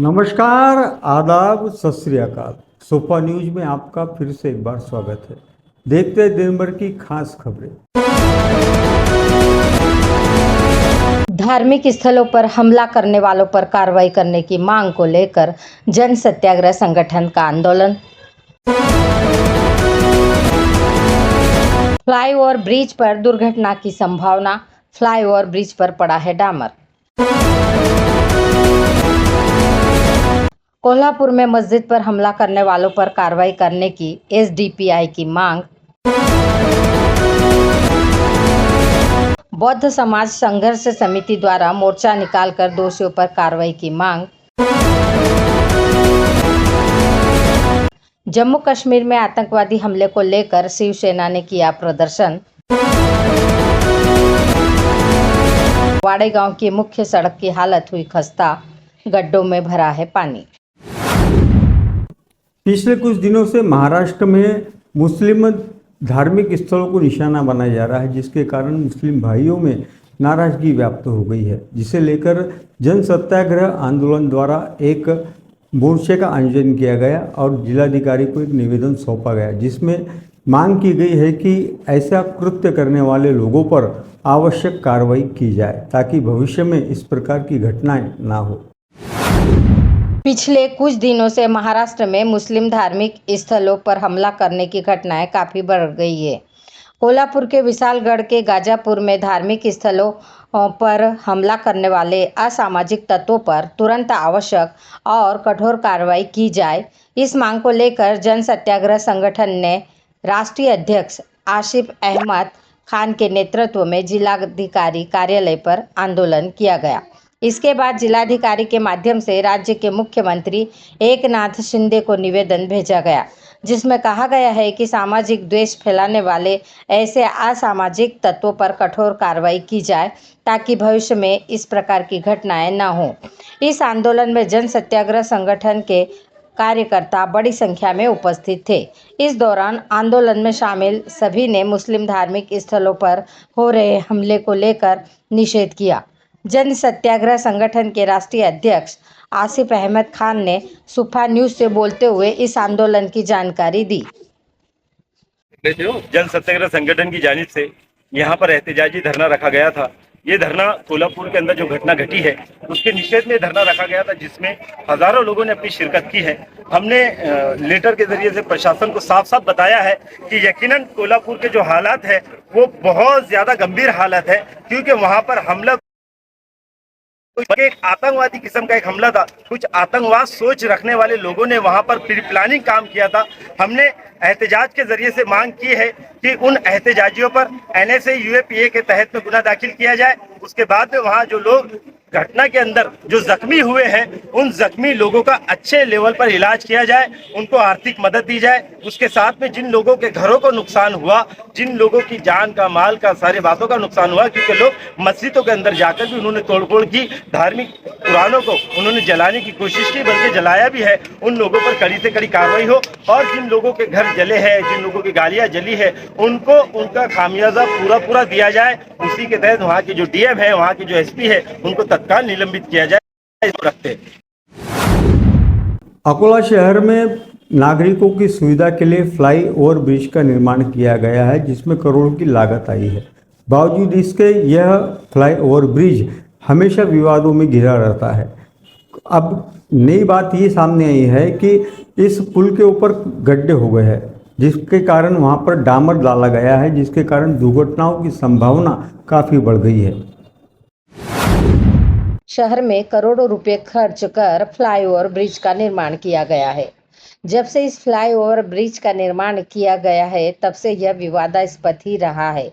नमस्कार, आदाब, सत श्री अकाल। सोफा न्यूज में आपका फिर से एक बार स्वागत है। देखते हैं दिन भर की खास खबरें। धार्मिक स्थलों पर हमला करने वालों पर कार्रवाई करने की मांग को लेकर जन सत्याग्रह संगठन का आंदोलन। फ्लाईओवर ब्रिज पर दुर्घटना की संभावना, फ्लाईओवर ब्रिज पर पड़ा है डामर। कोल्हापुर में मस्जिद पर हमला करने वालों पर कार्रवाई करने की एसडीपीआई की मांग। बौद्ध समाज संघर्ष समिति द्वारा मोर्चा निकालकर दोषियों पर कार्रवाई की मांग। जम्मू कश्मीर में आतंकवादी हमले को लेकर शिवसेना ने किया प्रदर्शन। वाड़े गांव की मुख्य सड़क की हालत हुई खस्ता, गड्ढों में भरा है पानी। पिछले कुछ दिनों से महाराष्ट्र में मुस्लिम धार्मिक स्थलों को निशाना बनाया जा रहा है, जिसके कारण मुस्लिम भाइयों में नाराजगी व्याप्त हो गई है, जिसे लेकर जन सत्याग्रह आंदोलन द्वारा एक मोर्चे का आयोजन किया गया और जिलाधिकारी को एक निवेदन सौंपा गया, जिसमें मांग की गई है कि ऐसा कृत्य करने वाले लोगों पर आवश्यक कार्रवाई की जाए ताकि भविष्य में इस प्रकार की घटनाएं ना हो। पिछले कुछ दिनों से महाराष्ट्र में मुस्लिम धार्मिक स्थलों पर हमला करने की घटनाएं काफ़ी बढ़ गई है। कोल्हापुर के विशालगढ़ के गाजापुर में धार्मिक स्थलों पर हमला करने वाले असामाजिक तत्वों पर तुरंत आवश्यक और कठोर कार्रवाई की जाए, इस मांग को लेकर जन सत्याग्रह संगठन ने राष्ट्रीय अध्यक्ष आसिफ अहमद खान के नेतृत्व में जिलाधिकारी कार्यालय पर आंदोलन किया गया। इसके बाद जिलाधिकारी के माध्यम से राज्य के मुख्यमंत्री एकनाथ शिंदे को निवेदन भेजा गया, जिसमें कहा गया है कि सामाजिक द्वेष फैलाने वाले ऐसे असामाजिक तत्वों पर कठोर कार्रवाई की जाए ताकि भविष्य में इस प्रकार की घटनाएं न हों। इस आंदोलन में जन सत्याग्रह संगठन के कार्यकर्ता बड़ी संख्या में उपस्थित थे। इस दौरान आंदोलन में शामिल सभी ने मुस्लिम धार्मिक स्थलों पर हो रहे हमले को लेकर निषेध किया। जन सत्याग्रह संगठन के राष्ट्रीय अध्यक्ष आसिफ अहमद खान ने सोफा न्यूज से बोलते हुए इस आंदोलन की जानकारी दी। जन सत्याग्रह संगठन की जानिब से यहाँ पर एहतजाजी धरना रखा गया था। ये धरना कोल्हापुर के अंदर जो घटना घटी है उसके निषेध में धरना रखा गया था, जिसमें हजारों लोगों ने अपनी शिरकत की है। हमने लेटर के जरिए से प्रशासन को साफ साफ बताया है कि यकीनन कोल्हापुर के जो हालात है वो बहुत ज्यादा गंभीर हालत है, क्योंकि वहाँ पर हमला एक आतंकवादी किस्म का एक हमला था। कुछ आतंकवाद सोच रखने वाले लोगों ने वहां पर प्री प्लानिंग काम किया था। हमने एहतजाज के जरिए से मांग की है कि उन एहतजाजियों पर एनएसए यूएपीए के तहत में गुना दाखिल किया जाए। उसके बाद में वहां जो लोग घटना के अंदर जो जख्मी हुए हैं उन जख्मी लोगों का अच्छे लेवल पर इलाज किया जाए, उनको आर्थिक मदद दी जाए। उसके साथ में जिन लोगों के घरों को नुकसान हुआ, जिन लोगों की जान का, माल का, सारे बातों का नुकसान हुआ, क्योंकि लोग मस्जिदों के अंदर जाकर भी उन्होंने तोड़फोड़ की, धार्मिक पुराणों को उन्होंने जलाने की कोशिश की, बल्कि जलाया भी है। उन लोगों पर कड़ी से कड़ी कार्रवाई हो और जिन लोगों के घर जले हैं, जिन लोगों की गाड़ियां जली है, उनको उनका खामियाजा पूरा दिया जाए। उसी के तहत वहाँ की जो डीएम है, वहाँ की जो एसपी है, उनको तत्काल निलंबित किया जाए। रखते अकोला शहर में नागरिकों की सुविधा के लिए फ्लाई ओवर ब्रिज का निर्माण किया गया है, जिसमें करोड़ों की लागत आई है। बावजूद इसके यह फ्लाई ओवर ब्रिज हमेशा विवादों में घिरा रहता है। अब नई बात ये सामने आई है कि इस पुल के ऊपर गड्ढे हो गए हैं, जिसके कारण वहाँ पर डामर डाला गया है, जिसके कारण दुर्घटनाओं की संभावना काफ़ी बढ़ गई है। शहर में करोड़ों रुपए खर्च कर फ्लाईओवर ब्रिज का निर्माण किया गया है। जब से इस फ्लाईओवर ब्रिज का निर्माण किया गया है तब से यह विवादास्पद ही रहा है।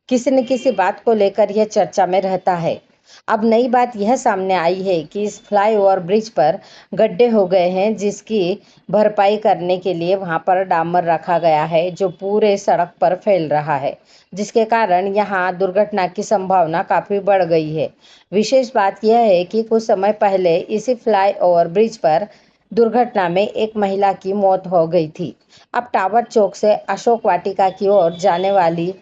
किसी न किसी बात को लेकर यह चर्चा में रहता है। अब नई बात यह सामने आई है कि इस फ्लाईओवर ब्रिज पर गड्ढे हो गए हैं, जिसकी भरपाई करने के लिए वहां पर डामर रखा गया है जो पूरे सड़क पर फैल रहा है, जिसके कारण यहां दुर्घटना की संभावना काफ़ी बढ़ गई है। विशेष बात यह है कि कुछ समय पहले इसी फ्लाईओवर ब्रिज पर दुर्घटना में एक महिला की मौत हो गई थी। अब टावर चौक से अशोक वाटिका की ओर जाने वाली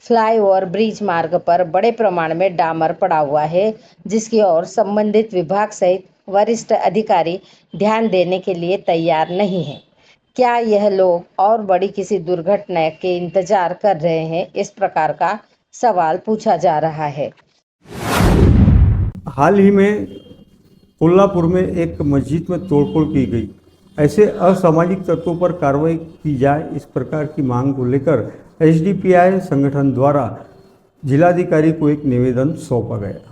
फ्लाईओवर ब्रिज मार्ग पर बड़े प्रमाण में डामर पड़ा हुआ है, जिसकी ओर संबंधित विभाग सहित वरिष्ठ अधिकारी ध्यान देने के लिए तैयार नहीं हैं। क्या यह लोग और बड़ी किसी दुर्घटना के इंतजार कर रहे हैं? इस प्रकार का सवाल पूछा जा रहा है। हाल ही में कोल्हापुर में एक मस्जिद में तोड़फोड़ की गई। ऐसे असामाजिक तत्वों पर कार्रवाई की जाए, इस प्रकार की मांग को लेकर एसडीपीआई संगठन द्वारा जिलाधिकारी को एक निवेदन सौंपा गया।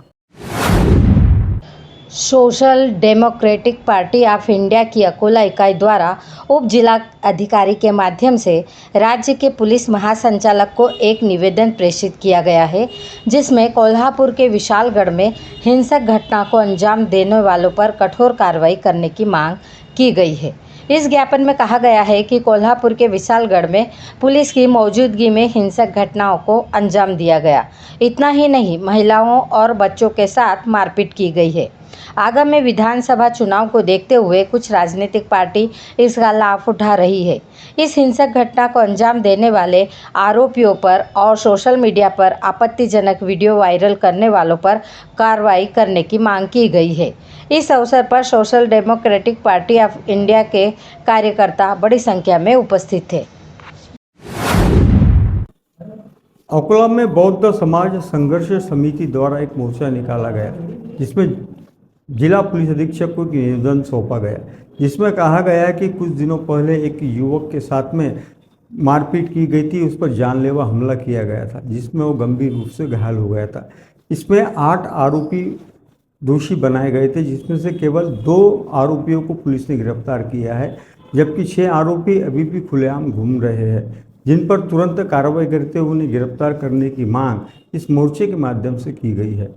Social democratic party of India की अकोला इकाई द्वारा उप जिला अधिकारी के माध्यम से राज्य के पुलिस महासंचालक को एक निवेदन प्रेषित किया गया है, जिसमें कोल्हापुर के विशालगढ़ में हिंसक घटना को अंजाम देने वालों पर कठोर कार्रवाई करने की मांग की गई है। इस ज्ञापन में कहा गया है कि कोल्हापुर के विशालगढ़ में पुलिस की मौजूदगी में हिंसक घटनाओं को अंजाम दिया गया। इतना ही नहीं, महिलाओं और बच्चों के साथ मारपीट की गई है। आगामी विधानसभा चुनाव को देखते हुए कुछ राजनीतिक पार्टी इसका लाभ उठा रही है। इस हिंसक घटना को अंजाम देने वाले आरोपियों पर और सोशल मीडिया पर आपत्तिजनक वीडियो वायरल करने वालों पर कार्रवाई करने की मांग की गई है। इस अवसर पर social democratic party of India के कार्यकर्ता बड़ी संख्या में उपस्थित थे। अकोला में बौद्ध समाज संघर्ष समिति द्वारा एक मोर्चा निकाला गया, जिसमें जिला पुलिस अधीक्षक को निवेदन सौंपा गया, जिसमें कहा गया कि कुछ दिनों पहले एक युवक के साथ में मारपीट की गई थी। उस पर जानलेवा हमला किया गया था, जिसमें वो गंभीर रूप से घायल हो गया था। इसमें 8 आरोपी दोषी बनाए गए थे, जिसमें से केवल 2 आरोपियों को पुलिस ने गिरफ्तार किया है, जबकि 6 आरोपी अभी भी खुलेआम घूम रहे हैं, जिन पर तुरंत कार्रवाई करते हुए उन्हें गिरफ्तार करने की मांग इस मोर्चे के माध्यम से की गई है।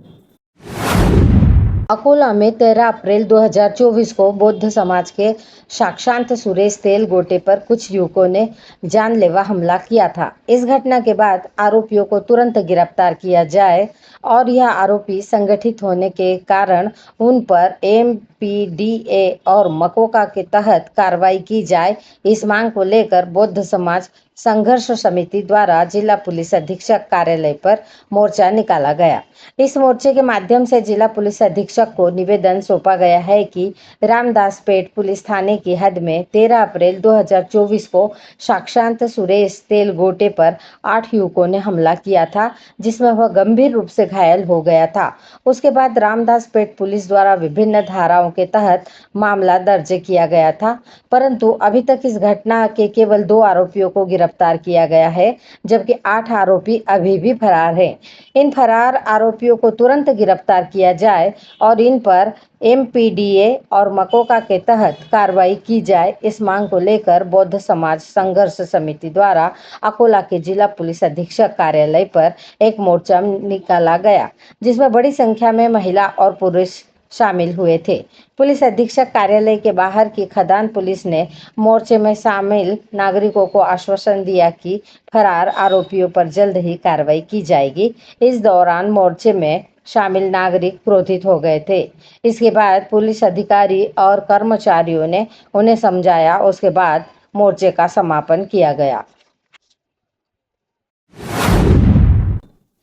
अकोला में 13 अप्रैल 2024 को बौद्ध समाज के साक्षांत सुरेश तेलगोटे पर कुछ युवकों ने जानलेवा हमला किया था। इस घटना के बाद आरोपियों को तुरंत गिरफ्तार किया जाए और यह आरोपी संगठित होने के कारण उन पर एमपीडीए और मकोका के तहत कार्रवाई की जाए, इस मांग को लेकर बौद्ध समाज संघर्ष समिति द्वारा जिला पुलिस अधीक्षक कार्यालय पर मोर्चा निकाला गया। इस मोर्चे के माध्यम से जिला पुलिस अधीक्षक को निवेदन सौंपा गया है कि रामदासपेट पुलिस थाने की हद में 13 अप्रैल 2024 को साक्षांत सुरेश तेलगोटे पर 8 युवकों ने हमला किया था, जिसमें वह गंभीर रूप से घायल हो गया था। उसके बाद रामदासपेट पुलिस द्वारा विभिन्न धाराओं के तहत मामला दर्ज किया गया था, परंतु अभी तक इस घटना के केवल 2 आरोपियों को गिरफ्तार किया गया है, जबकि 8 आरोपी अभी भी फरार हैं। इन फरार आरोपियों को तुरंत गिरफ्तार किया जाए और इन पर एमपीडीए और मकोका के तहत कार्रवाई की जाए, इस मांग को लेकर बौद्ध समाज संघर्ष समिति द्वारा अकोला के जिला पुलिस अधीक्षक कार्यालय पर एक मोर्चा निकाला गया, जिसमें बड़ी संख्या में महिला और पुरुष शामिल हुए थे। पुलिस अधीक्षक कार्यालय के बाहर की खदान पुलिस ने मोर्चे में शामिल नागरिकों को आश्वासन दिया कि फरार आरोपियों पर जल्द ही कार्रवाई की जाएगी। इस दौरान मोर्चे में शामिल नागरिक क्रोधित हो गए थे। इसके बाद पुलिस अधिकारी और कर्मचारियों ने उन्हें समझाया। उसके बाद मोर्चे का समापन किया गया।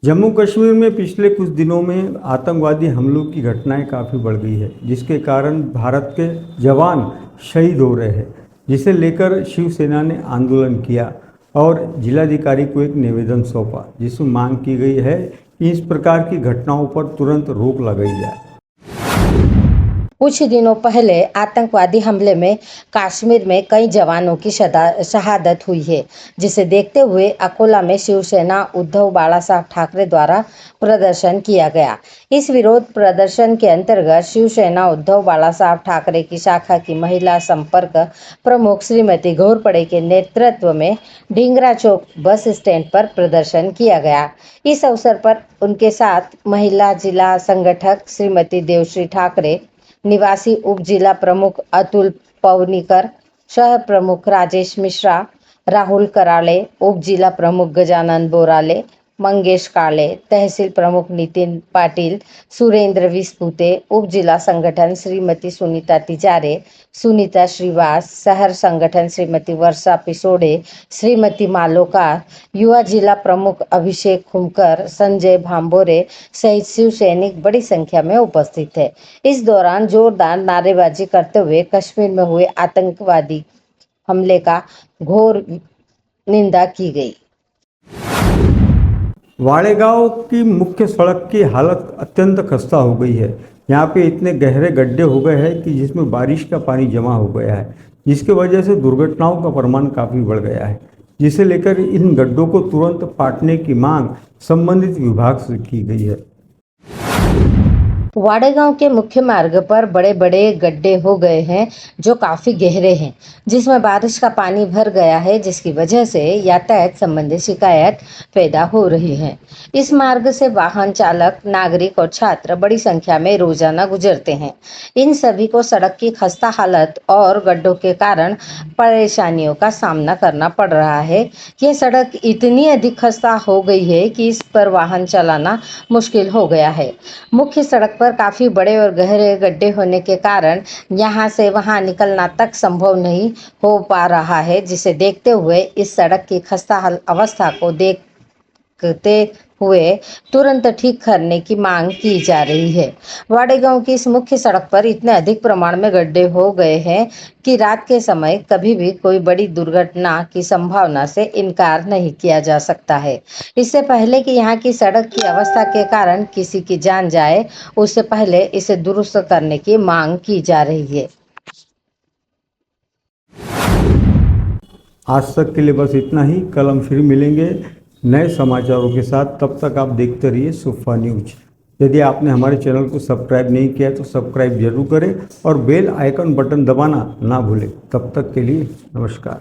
जम्मू कश्मीर में पिछले कुछ दिनों में आतंकवादी हमलों की घटनाएं काफ़ी बढ़ गई है, जिसके कारण भारत के जवान शहीद हो रहे हैं, जिसे लेकर शिवसेना ने आंदोलन किया और जिलाधिकारी को एक निवेदन सौंपा, जिसमें मांग की गई है कि इस प्रकार की घटनाओं पर तुरंत रोक लगाई जाए। कुछ दिनों पहले आतंकवादी हमले में कश्मीर में कई जवानों की शहादत हुई है, जिसे देखते हुए अकोला में शिवसेना उद्धव बाला साहब ठाकरे द्वारा प्रदर्शन किया गया। इस विरोध प्रदर्शन के अंतर्गत शिवसेना उद्धव बाला साहब ठाकरे की शाखा की महिला संपर्क प्रमुख श्रीमती घोरपड़े के नेतृत्व में ढींगरा चौक बस स्टैंड पर प्रदर्शन किया गया। इस अवसर पर उनके साथ महिला जिला संगठक श्रीमती देवश्री ठाकरे, निवासी उप जिला प्रमुख अतुल पवनीकर, शहर प्रमुख राजेश मिश्रा, राहुल कराले, उप जिला प्रमुख गजानन बोराले, मंगेश काले, तहसील प्रमुख नितिन पाटिल, सुरेंद्र विस्पुते, उप जिला संगठन श्रीमती सुनीता तिजारे, सुनीता श्रीवास, शहर संगठन श्रीमती वर्षा पिसोड़े, श्रीमती मालोकार, युवा जिला प्रमुख अभिषेक खुमकर, संजय भांबोरे सहित शिव सैनिक बड़ी संख्या में उपस्थित थे। इस दौरान जोरदार नारेबाजी करते हुए कश्मीर में हुए आतंकवादी हमले का घोर निंदा की गई। वाड़ेगांव की मुख्य सड़क की हालत अत्यंत खस्ता हो गई है। यहाँ पे इतने गहरे गड्ढे हो गए हैं कि जिसमें बारिश का पानी जमा हो गया है, जिसकी वजह से दुर्घटनाओं का परिमाण काफ़ी बढ़ गया है, जिसे लेकर इन गड्ढों को तुरंत पाटने की मांग संबंधित विभाग से की गई है। वाड़ेगांव के मुख्य मार्ग पर बड़े बड़े गड्ढे हो गए हैं जो काफ़ी गहरे हैं, जिसमें बारिश का पानी भर गया है, जिसकी वजह से यातायात संबंधी शिकायत पैदा हो रही है। इस मार्ग से वाहन चालक, नागरिक और छात्र बड़ी संख्या में रोजाना गुजरते हैं। इन सभी को सड़क की खस्ता हालत और गड्ढों के कारण परेशानियों का सामना करना पड़ रहा है। यह सड़क इतनी अधिक खस्ता हो गई है कि इस पर वाहन चलाना मुश्किल हो गया है। मुख्य सड़क पर काफ़ी बड़े और गहरे गड्ढे होने के कारण यहाँ से वहाँ निकलना तक संभव नहीं हो पा रहा है, जिसे देखते हुए इस सड़क की खस्ता अवस्था को देखते हुए तुरंत ठीक करने की मांग की जा रही है। वाड़ेगांव की इस मुख्य सड़क पर इतने अधिक प्रमाण में गड्ढे हो गए हैं कि रात के समय कभी भी कोई बड़ी दुर्घटना की संभावना से इनकार नहीं किया जा सकता है। इससे पहले कि यहाँ की सड़क की अवस्था के कारण किसी की जान जाए, उससे पहले इसे दुरुस्त करने की मांग की जा रही है। आज तक के लिए बस इतना ही। कल हम फिर मिलेंगे नए समाचारों के साथ। तब तक आप देखते रहिए सुफ़ा न्यूज। यदि आपने हमारे चैनल को सब्सक्राइब नहीं किया तो सब्सक्राइब जरूर करें और बेल आइकन बटन दबाना ना भूलें। तब तक के लिए नमस्कार।